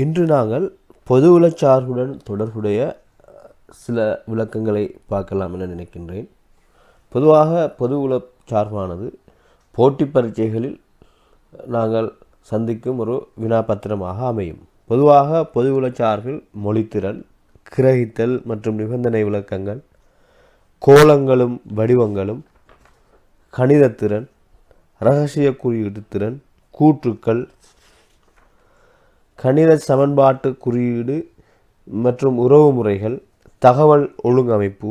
இன்று நாங்கள் பொதுவுளச் சார்புடன் தொடர்புடைய சில விளக்கங்களை பார்க்கலாம் என நினைக்கின்றேன். பொதுவாக பொதுவுளச் சார்பானது போட்டி பரீட்சைகளில் நாங்கள் சந்திக்கும் ஒரு வினாபத்திரமாக அமையும். பொதுவாக பொதுவுளச் சார்பில் மொழித்திறன், கிரகித்தல் மற்றும் நிபந்தனை விளக்கங்கள், கோலங்களும் வடிவங்களும், கணிதத்திறன், இரகசிய குறியீடு திறன், கூற்றுக்கள், கணித சமன்பாட்டு குறியீடு மற்றும் உறவு முறைகள், தகவல் ஒழுங்கமைப்பு,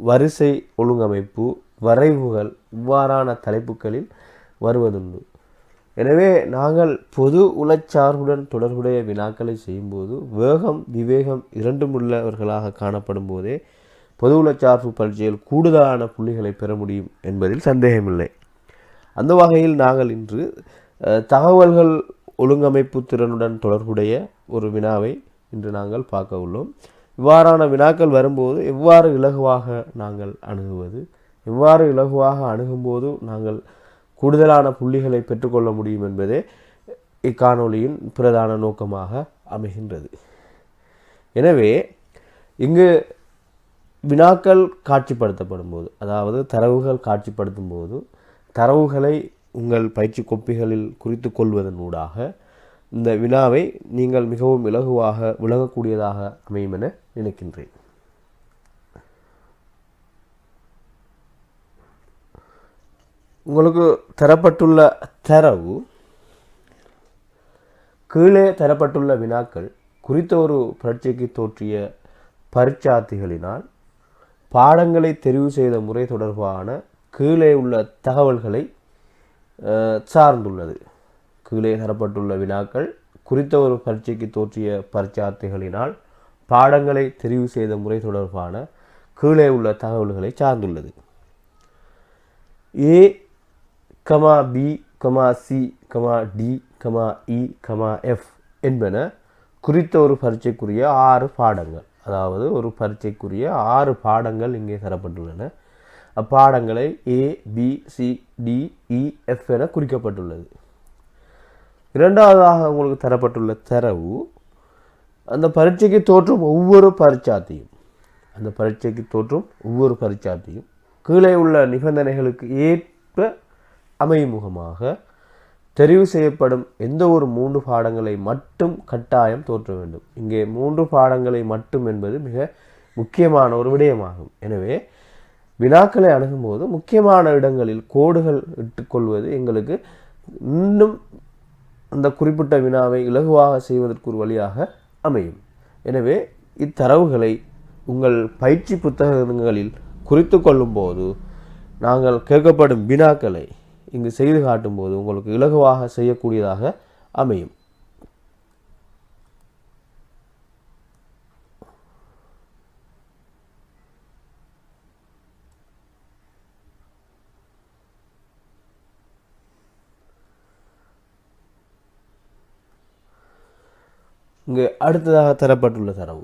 வரிசை ஒழுங்கமைப்பு, வரைவுகள் இவ்வாறான தலைப்புகளில் வருவதுண்டு. எனவே நாங்கள் பொது உளச்சார்புடன் தொடர்புடைய வினாக்களை செய்யும்போது வேகம் விவேகம் இரண்டும் உள்ளவர்களாக காணப்படும் போதே பொது உளச்சார்பு பரீட்சையில் கூடுதலான புள்ளிகளை பெற முடியும் என்பதில் சந்தேகமில்லை. அந்த வகையில் நாங்கள் இன்று தகவல்கள் ஒழுங்கமைப்பு திறனுடன் தொடர்புடைய ஒரு வினாவை இன்று நாங்கள் பார்க்க உள்ளோம். இவ்வாறான வினாக்கள் வரும்போது எவ்வாறு இலகுவாக நாங்கள் அணுகுவது, எவ்வாறு இலகுவாக அணுகும்போது நாங்கள் கூடுதலான புள்ளிகளை பெற்றுக்கொள்ள முடியும் என்பதே இக்காணொலியின் பிரதான நோக்கமாக அமைகின்றது. எனவே இங்கு வினாக்கள் காட்சிப்படுத்தப்படும் போது, அதாவது தரவுகள் காட்சிப்படுத்தும் போது தரவுகளை உங்கள் பயிற்சி கோப்பிகளில் குறித்து கொள்வதன் ஊடாக இந்த வினாவை நீங்கள் மிகவும் இலகுவாக விளங்கக்கூடியதாக அமையும் என நினைக்கின்றேன். உங்களுக்கு தரப்பட்டுள்ள தரவு, கீழே தரப்பட்டுள்ள வினாக்கள் குறித்த ஒரு பரீட்சைக்கு தோற்றிய பரீட்சார்த்திகளினால் பாடங்களை தெரிவு செய்த முறை தொடர்பான கீழே உள்ள தகவல்களை சார்ந்துள்ளது. கீழே தரப்பட்டுள்ள வினாக்கள் குறித்த ஒரு பரீட்சைக்கு தோற்றிய பரீட்சார்த்திகளினால் பாடங்களை தெரிவு செய்த முறை தொடர்பான கீழே உள்ள தகவல்களை சார்ந்துள்ளது. A, B, C, D, E, F என்பன குறித்த ஒரு பரீட்சைக்குரிய 6 பாடங்கள். அதாவது ஒரு பரீட்சைக்குரிய 6 பாடங்கள் இங்கே தரப்பட்டுள்ளன. அப்பாடங்களை A, B, C, D, E, F என குறிக்கப்பட்டுள்ளது. இரண்டாவதாக உங்களுக்கு தரப்பட்டுள்ள தரவு அந்த பரீட்சைக்கு தோற்றும் ஒவ்வொரு பரீட்சார்த்தியும் கீழே உள்ள நிபந்தனைகளுக்கு ஏற்ப அமைமுகமாக தெரிவு செய்யப்படும் எந்த ஒரு 3 பாடங்களை மட்டும் கட்டாயம் தோற்ற வேண்டும். இங்கே 3 பாடங்களை மட்டும் என்பது மிக முக்கியமான ஒரு விடயமாகும். எனவே வினாக்களை அணுகும்போது முக்கியமான இடங்களில் கோடுகள் இட்டுக்கொள்வது எங்களுக்கு இன்னும் அந்த குறிப்பிட்ட வினாவை இலகுவாக செய்வதற்கு ஒரு வழியாக அமையும். எனவே இத்தரவுகளை உங்கள் பயிற்சி புத்தகங்களில் குறித்து கொள்ளும் போது நாங்கள் கேட்கப்படும் வினாக்களை இங்கு செய்து காட்டும்போது உங்களுக்கு இலகுவாக செய்யக்கூடியதாக அமையும். இங்கு அடுத்ததாக தரப்பட்டுள்ள தரவு,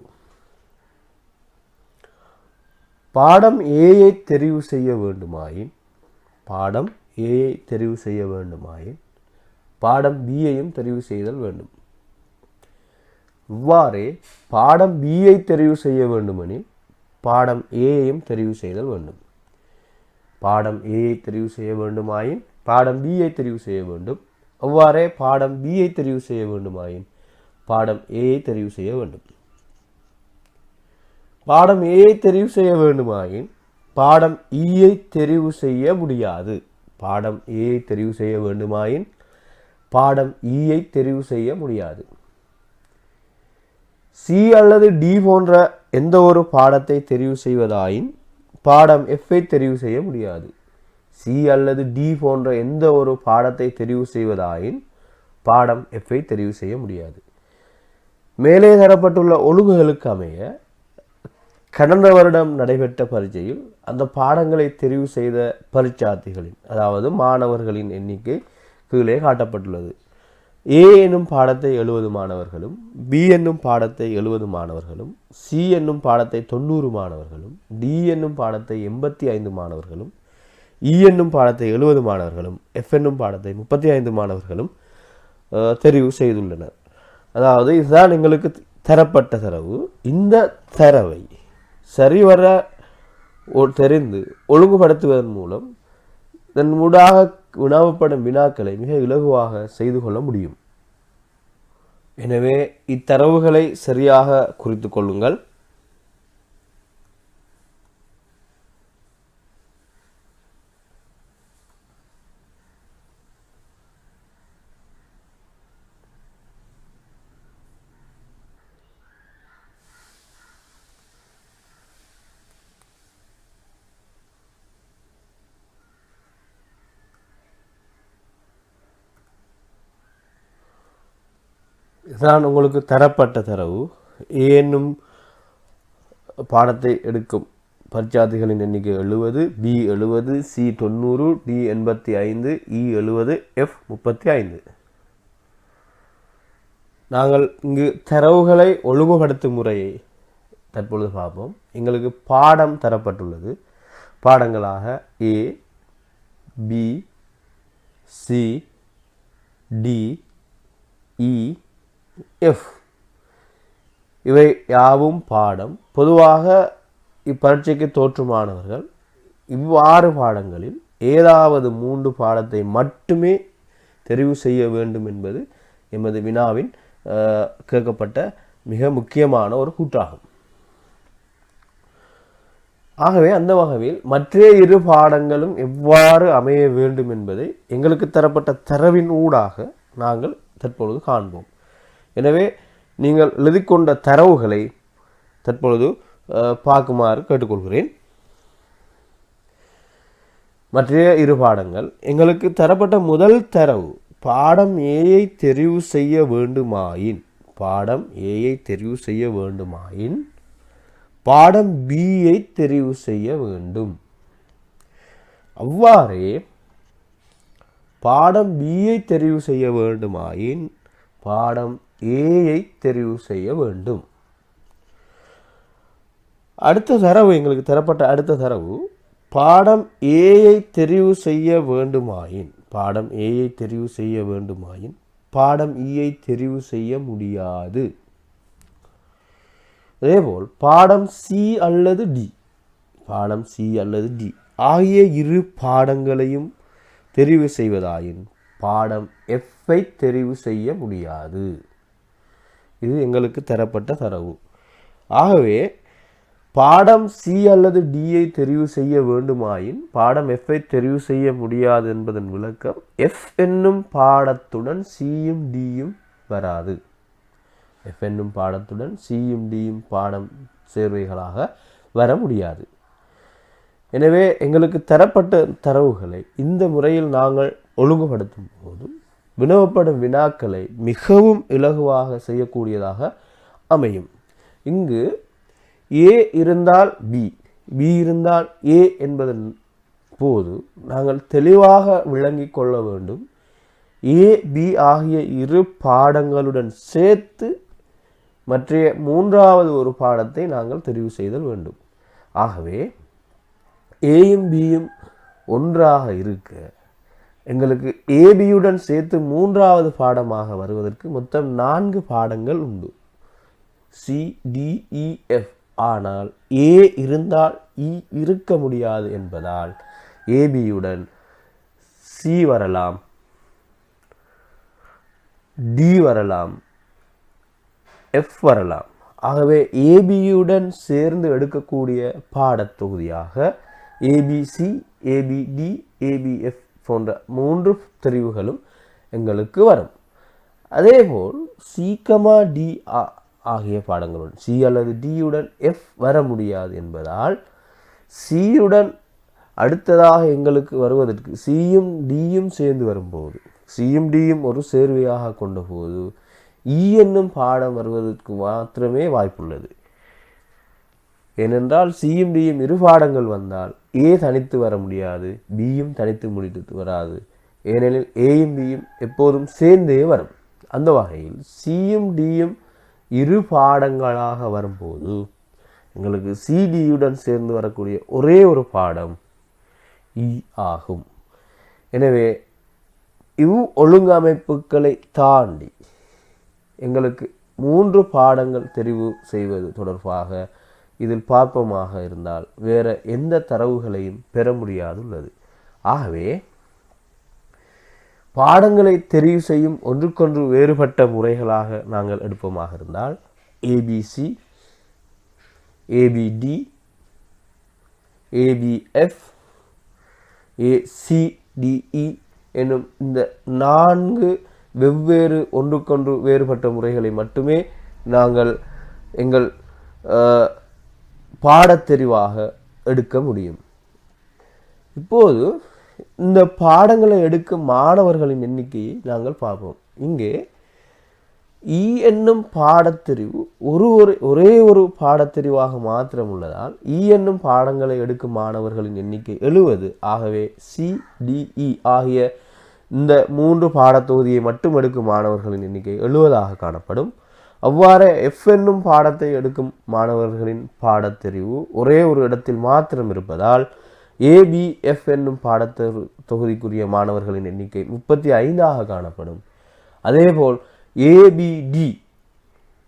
பாடம் ஏயை தெரிவு செய்ய வேண்டுமாயின் பாடம் பியையும் தெரிவு செய்தல் வேண்டும். இவ்வாறே பாடம் பியை தெரிவு செய்ய வேண்டுமெனில் பாடம் ஏயையும் தெரிவு செய்தல் வேண்டும். பாடம் ஏயை தெரிவு செய்ய வேண்டுமாயின் பாடம் பியை தெரிவு செய்ய வேண்டும். அவ்வாறே பாடம் பியை தெரிவு செய்ய வேண்டுமாயின் பாடம் ஏயை தெரிவு செய்ய வேண்டும். பாடம் ஏயை தெரிவு செய்ய வேண்டுமாயின் பாடம் ஈயை தெரிவு செய்ய முடியாது. பாடம் ஏயை தெரிவு செய்ய வேண்டுமாயின் பாடம் ஈயை தெரிவு செய்ய முடியாது. சி அல்லது டி போன்ற எந்த ஒரு பாடத்தை தெரிவு செய்வதாயின் பாடம் எஃப்ஐ தெரிவு செய்ய முடியாது. சி அல்லது டி போன்ற எந்த ஒரு பாடத்தை தெரிவு செய்வதாயின் பாடம் எஃப்ஐ தெரிவு செய்ய முடியாது. மேலே தரப்பட்டுள்ள ஒழுங்குகளுக்கு அமைய கடந்த வருடம் நடைபெற்ற பரீட்சையில் அந்த பாடங்களை தெரிவு செய்த பரீட்சார்த்திகளின், அதாவது மாணவர்களின் எண்ணிக்கை கீழே காட்டப்பட்டுள்ளது. ஏ என்னும் பாடத்தை 70 மாணவர்களும், பி என்னும் பாடத்தை 70 மாணவர்களும், சி என்னும் பாடத்தை 90 மாணவர்களும், டி என்னும் பாடத்தை 85 மாணவர்களும், இ என்னும் பாடத்தை 70 மாணவர்களும், எஃப் என்னும் பாடத்தை 35 மாணவர்களும் தெரிவு செய்துள்ளனர். அதாவது இதுதான் எங்களுக்கு தரப்பட்ட தரவு. இந்த தரவை சரிவர தெரிந்து ஒழுங்குபடுத்துவதன் மூலம் இதன் ஊடாக வினாவப்படும் வினாக்களை மிக இலகுவாக செய்து கொள்ள முடியும். எனவே இத்தரவுகளை சரியாக குறித்து கொள்ளுங்கள். இதுதான் உங்களுக்கு தரப்பட்ட தரவு. என்னும் பாடத்தை எடுக்கும் பரீட்சார்த்திகளின் எண்ணிக்கை 70, B 70, C 90, D 85, E 70, F 35. நாங்கள் இங்கு தரவுகளை ஒழுங்குபடுத்தும் முறையை தற்பொழுது பார்ப்போம். எங்களுக்கு பாடம் தரப்பட்டுள்ளது. பாடங்களாக A, B, C, D, E, F இவை யாவும் பாடம். பொதுவாக இப்பரீட்சைக்கு தோற்றுமானவர்கள் இவ்வாறு பாடங்களில் ஏதாவது 3 பாடத்தை மட்டுமே தெரிவு செய்ய வேண்டும் என்பது எமது வினாவின் கேட்கப்பட்ட மிக முக்கியமான ஒரு கூற்றாகும். ஆகவே அந்த வகையில் மற்ற 2 பாடங்களும் எவ்வாறு அமைய வேண்டும் என்பதை எங்களுக்கு தரப்பட்ட தரவின் ஊடாக நாங்கள் தற்பொழுது காண்போம். எனவே நீங்கள் எழுதிக்கொண்ட தரவுகளை தற்பொழுது பார்க்குமாறு கேட்டுக்கொள்கிறேன். மற்ற 2 பாடங்கள் எங்களுக்கு தரப்பட்ட முதல் தரவு பாடம் ஏயை தெரிவு செய்ய வேண்டுமாயின் பாடம் பியை தெரிவு செய்ய வேண்டும். அவ்வாறே பாடம் பியை தெரிவு செய்ய வேண்டுமாயின் பாடம் ஏயை தெரிவு செய்ய வேண்டும். அடுத்த தரவு எங்களுக்கு தரப்பட்ட அடுத்த தரவு பாடம் ஏயை தெரிவு செய்ய வேண்டுமாயின் பாடம் ஈயை தெரிவு செய்ய முடியாது. அதேபோல் பாடம் சி அல்லது டி ஆகிய 2 பாடங்களையும் தெரிவு செய்வதாயின் பாடம் எஃப்ஐ தெரிவு செய்ய முடியாது. இது எங்களுக்கு தரப்பட்ட தரவு. ஆகவே பாடம் சி அல்லது டியை தெரிவு செய்ய வேண்டுமாயின் பாடம் எஃப்ஐ தெரிவு செய்ய முடியாது என்பதன் விளக்கம் எஃப் என்னும் பாடத்துடன் சியும் டியும் வராது. எஃப் என்னும் பாடத்துடன் சியும் டியும் பாடம் சேர்வைகளாக வர முடியாது. எனவே எங்களுக்கு தரப்பட்ட தரவுகளை இந்த முறையில் நாங்கள் ஒழுங்குபடுத்தும் போது வினவப்படும் வினாக்களை மிகவும் இலகுவாக செய்யக்கூடியதாக அமையும். இங்கு ஏ இருந்தால் பி இருந்தால் ஏ என்பதன் போது நாங்கள் தெளிவாக விளங்கி கொள்ள வேண்டும். ஏ பி ஆகிய 2 பாடங்களுடன் சேர்த்து மற்ற 3வது ஒரு பாடத்தை நாங்கள் தெரிவு செய்தல் வேண்டும். ஆகவே ஏயும் பியும் ஒன்றாக இருக்க எங்களுக்கு ஏபியுடன் சேர்த்து 3வது பாடமாக வருவதற்கு மொத்தம் 4 பாடங்கள் உண்டு. C D E F. ஆனால் ஏ இருந்தால் இ இருக்க முடியாது என்பதால் ஏபியுடன் சி வரலாம், டி வரலாம், எஃப் வரலாம். ஆகவே ஏபியுடன் சேர்ந்து எடுக்கக்கூடிய பாடத்தொகுதியாக ஏபிசி, ஏபிடி, ஏபிஎஃப் போன்ற 3 தெரிவுகளும் எங்களுக்கு வரும். அதேபோல் சி டி ஆகிய பாடங்களுடன் சி அல்லது டியுடன் எஃப் வர முடியாது என்பதால் சியுடன் அடுத்ததாக எங்களுக்கு வருவதற்கு சியும் டியும் சேர்ந்து வரும்போது சியும் டியும் ஒரு சேர்வையாக கொண்ட போது இ என்னும் பாடம் வருவதற்கு மாத்திரமே வாய்ப்புள்ளது. ஏனென்றால் சியும் டியும் 2 பாடங்கள் வந்தால் ஏ தனித்து வர முடியாது, பியும் தனித்து முடித்து வராது. ஏனெனில் ஏயும் பியும் எப்போதும் சேர்ந்தே வரும். அந்த வகையில் சியும் டியும் 2 பாடங்களாக வரும்போது எங்களுக்கு சிடியுடன் சேர்ந்து வரக்கூடிய ஒரே ஒரு பாடம் இ ஆகும். எனவே ஒழுங்கமைப்புகளை தாண்டி எங்களுக்கு 3 பாடங்கள் தெரிவு செய்வது தொடர்பாக இதில் பார்ப்போமாக இருந்தால் வேறு எந்த தரவுகளையும் பெற முடியாதுள்ளது. ஆகவே பாடங்களை தெரிவு செய்யும் ஒன்றுக்கொன்று வேறுபட்ட முறைகளாக நாங்கள் எடுப்போமாக இருந்தால் ஏபிசி, ஏபிடி, ஏபிஎஃப், ஏசிடிஇ என்னும் இந்த 4 வெவ்வேறு ஒன்றுக்கொன்று வேறுபட்ட முறைகளை மட்டுமே நாங்கள் எங்கள் பாடத்தெரிவாக எடுக்க முடியும். இப்போது இந்த பாடங்களை எடுக்கும் மாணவர்களின் எண்ணிக்கையை நாங்கள் பார்ப்போம். இங்கே இ என்னும் பாடத்தெரிவு ஒரே ஒரு பாடத்தெரிவாக மாத்திரம் உள்ளதால் இ என்னும் பாடங்களை எடுக்கும் மாணவர்களின் எண்ணிக்கை 70. ஆகவே சிடிஇ ஆகிய இந்த 3 பாடத்தொகுதியை மட்டும் எடுக்கும் மாணவர்களின் எண்ணிக்கை 70ஆக காணப்படும். அவ்வாறு எஃப் என்னும் பாடத்தை எடுக்கும் மாணவர்களின் பாடத்தெரிவு ஒரே ஒரு இடத்தில் மாத்திரம் இருப்பதால் ஏபிஎஃப் என்னும் தொகுதிக்குரிய மாணவர்களின் எண்ணிக்கை 35ஆக காணப்படும். அதேபோல்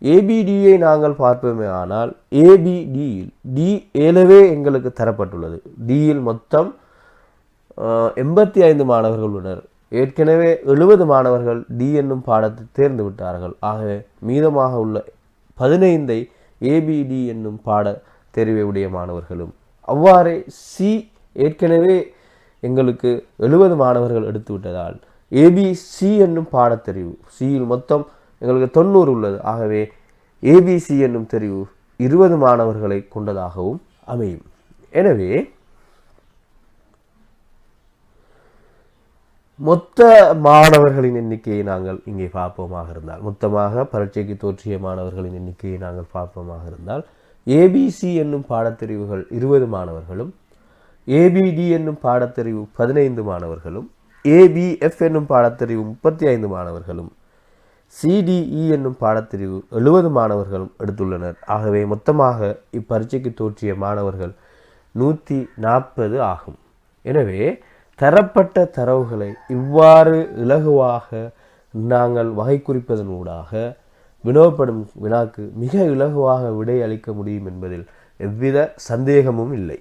ஏபிடியை நாங்கள் பார்ப்போமே ஆனால் ஏபிடியில் டி ஏலவே எங்களுக்கு தரப்பட்டுள்ளது. டியில் மொத்தம் 85 மாணவர்கள் உள்ளனர். ஏற்கனவே 70 மாணவர்கள் டி என்னும் பாடத்தை தேர்ந்து விட்டார்கள். ஆகவே மீதமாக உள்ள 15ஐ ஏபிடி என்னும் பாட தெரிவை உடைய மாணவர்களும், அவ்வாறே சி ஏற்கனவே எங்களுக்கு 70 மாணவர்கள் எடுத்து விட்டதால் ஏபிசி என்னும் பாடத்தெரிவு சியில் மொத்தம் எங்களுக்கு 90 உள்ளது. ஆகவே ஏபிசி என்னும் தெரிவு 20 மாணவர்களை கொண்டதாகவும் அமையும். எனவே மொத்த மாணவர்களின் எண்ணிக்கையை நாங்கள் இங்கே பார்ப்போமாக இருந்தால், மொத்தமாக பரீட்சைக்கு தோற்றிய மாணவர்களின் எண்ணிக்கையை நாங்கள் பார்ப்போமாக இருந்தால் ஏபிசி என்னும் பாடத்தெரிவுகள் 20 மாணவர்களும், ஏபிடி என்னும் பாடத்தெரிவு 15 மாணவர்களும், ஏபிஎஃப் என்னும் பாடத்தெரிவு 35 மாணவர்களும், சிடிஇ என்னும் பாடத்தெரிவு 70 மாணவர்களும் எடுத்துள்ளனர். ஆகவே மொத்தமாக இப்பரீட்சைக்கு தோற்றிய மாணவர்கள் 140 ஆகும். எனவே தரப்பட்ட தரவுகளை இவ்வாறு இலகுவாக நாங்கள் வகை குறிப்பதன் ஊடாக வினவப்படும் வினாக்கு மிக இலகுவாக விடை அளிக்க முடியும் என்பதில் எவ்வித சந்தேகமும் இல்லை.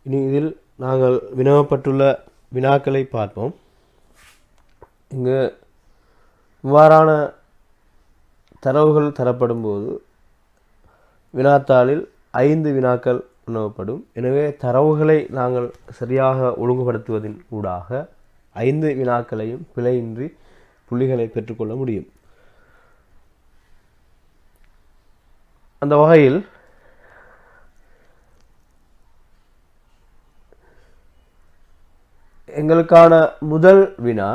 இனி இதில் நாங்கள் வினவப்பட்டுள்ள வினாக்களை பார்ப்போம். இங்கு இவ்வாறான தரவுகள் தரப்படும் போது வினாத்தாளில் 5 வினாக்கள் வினவப்படும். எனவே தரவுகளை நாங்கள் சரியாக ஒழுங்குபடுத்துவதன் ஊடாக 5 வினாக்களையும் பிழையின்றி புள்ளிகளை பெற்றுக்கொள்ள முடியும். அந்த வகையில் எங்களுக்கான முதல் வினா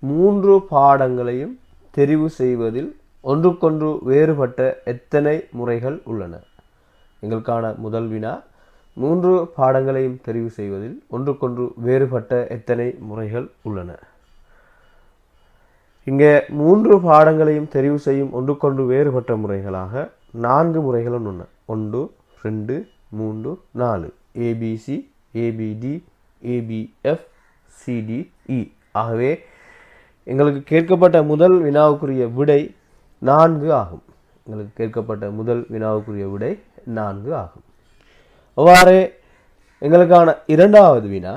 3 பாடங்களையும் தெரிவு செய்வதில் ஒன்றுக்கொன்று வேறுபட்ட எத்தனை முறைகள் உள்ளன? எங்களுக்கான முதல் வினா 3 பாடங்களையும் தெரிவு செய்வதில் ஒன்றுக்கொன்று வேறுபட்ட எத்தனை முறைகள் உள்ளன? இங்கே 3 பாடங்களையும் தெரிவு செய்யும் ஒன்றுக்கொன்று வேறுபட்ட முறைகளாக 4 முறைகள் உள்ளன. 1, 2, 3, 4 ஏபிசி, ஏபிடி, ஏபிஎஃப், சிடிஇ. ஆகவே எங்களுக்கு கேட்கப்பட்ட முதல் வினாவுக்குரிய விடை 4 ஆகும். எங்களுக்கு கேட்கப்பட்ட முதல் வினாவுக்குரிய விடை 4 ஆகும். அவ்வாறு எங்களுக்கான இரண்டாவது வினா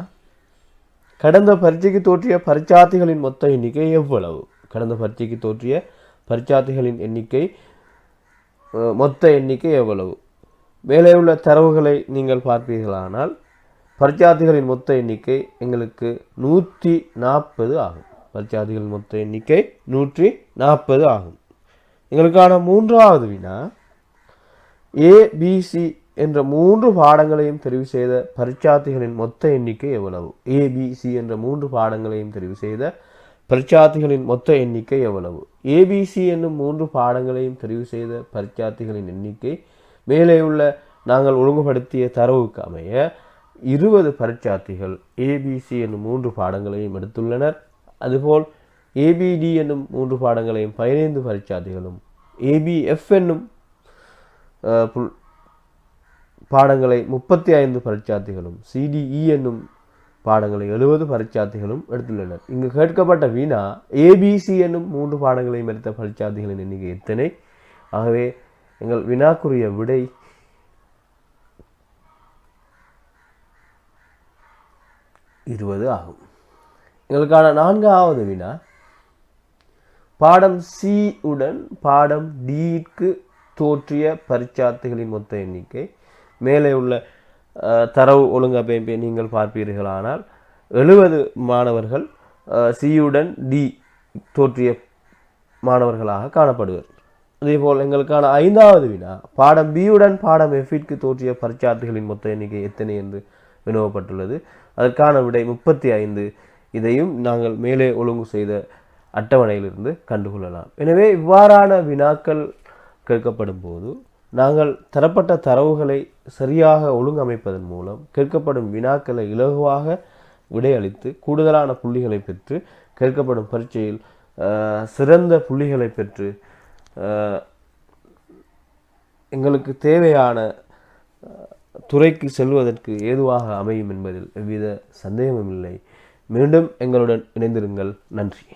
கடந்த பரீட்சைக்கு தோற்றிய பரீட்சார்த்திகளின் மொத்த எண்ணிக்கை எவ்வளவு? கடந்த பரீட்சைக்கு தோற்றிய பரீட்சார்த்திகளின் எண்ணிக்கை மொத்த எண்ணிக்கை எவ்வளவு? மேலே உள்ள தரவுகளை நீங்கள் பார்ப்பீர்களானால் பரீட்சார்த்திகளின் மொத்த எண்ணிக்கை எங்களுக்கு 140 ஆகும். பரீட்சார்த்திகளின் மொத்த எண்ணிக்கை 140 ஆகும். எங்களுக்கான மூன்றாவது வினா ஏபிசி என்ற 3 பாடங்களையும் தெரிவு செய்த பரீட்சார்த்திகளின் மொத்த எண்ணிக்கை எவ்வளவு? ஏபிசி என்ற 3 பாடங்களையும் தெரிவு செய்த பரீட்சார்த்திகளின் மொத்த எண்ணிக்கை எவ்வளவு? ஏபிசி என்னும் 3 பாடங்களையும் தெரிவு செய்த பரீட்சார்த்திகளின் எண்ணிக்கை மேலே உள்ள நாங்கள் ஒழுங்குபடுத்திய தரவுக்கு அமைய 20 பரீட்சார்த்திகள் ஏபிசி என்னும் 3 பாடங்களையும் எடுத்துள்ளனர். அதுபோல் ஏபிடி என்னும் 3 பாடங்களையும் 15 பரீட்சார்த்திகளும், ஏபிஎஃப் என்னும் பாடங்களை 35 பரீட்சார்த்திகளும், சிடிஇ என்னும் பாடங்களை 70 பரீட்சார்த்திகளும் எடுத்துள்ளனர். இங்கு கேட்கப்பட்ட வினா ஏபிசி என்னும் 3 பாடங்களையும் எடுத்த பரீட்சார்த்திகளின் எண்ணிக்கை எத்தனை? ஆகவே எங்கள் வினாக்குரிய விடை 20 ஆகும். எங்களுக்கான 4வது வினா பாடம் சி உடன் பாடம் டிக்கு தோற்றிய பரீட்சார்த்திகளின் மொத்த எண்ணிக்கை. மேலே உள்ள தரவு ஒழுங்கமைப்பை நீங்கள் பார்ப்பீர்களானால் 70 மாணவர்கள் சியுடன் டி தோற்றிய மாணவர்களாக காணப்படுவர். அதேபோல் எங்களுக்கான 5வது வினா பாடம் பியுடன் பாடம் எஃபிற்கு தோற்றிய பரீட்சார்த்திகளின் மொத்த எண்ணிக்கை எத்தனை என்று வினவப்பட்டுள்ளது. அதற்கான விடை 35. இதையும் நாங்கள் மேலே ஒழுங்கு செய்த அட்டவணையிலிருந்து கண்டுகொள்ளலாம். எனவே இவ்வாறான வினாக்கள் கேட்கப்படும் போது நாங்கள் தரப்பட்ட தரவுகளை சரியாக ஒழுங்கமைப்பதன் மூலம் கேட்கப்படும் வினாக்களை இலகுவாக விடையளித்து கூடுதலான புள்ளிகளை பெற்று கேட்கப்படும் பரீட்சையில் சிறந்த புள்ளிகளை பெற்று எங்களுக்கு தேவையான துறைக்கு செல்வதற்கு ஏதுவாக அமையும் என்பதில் எவ்வித சந்தேகமும் இல்லை. மீண்டும் எங்களுடன் இணைந்திருங்கள். நன்றி.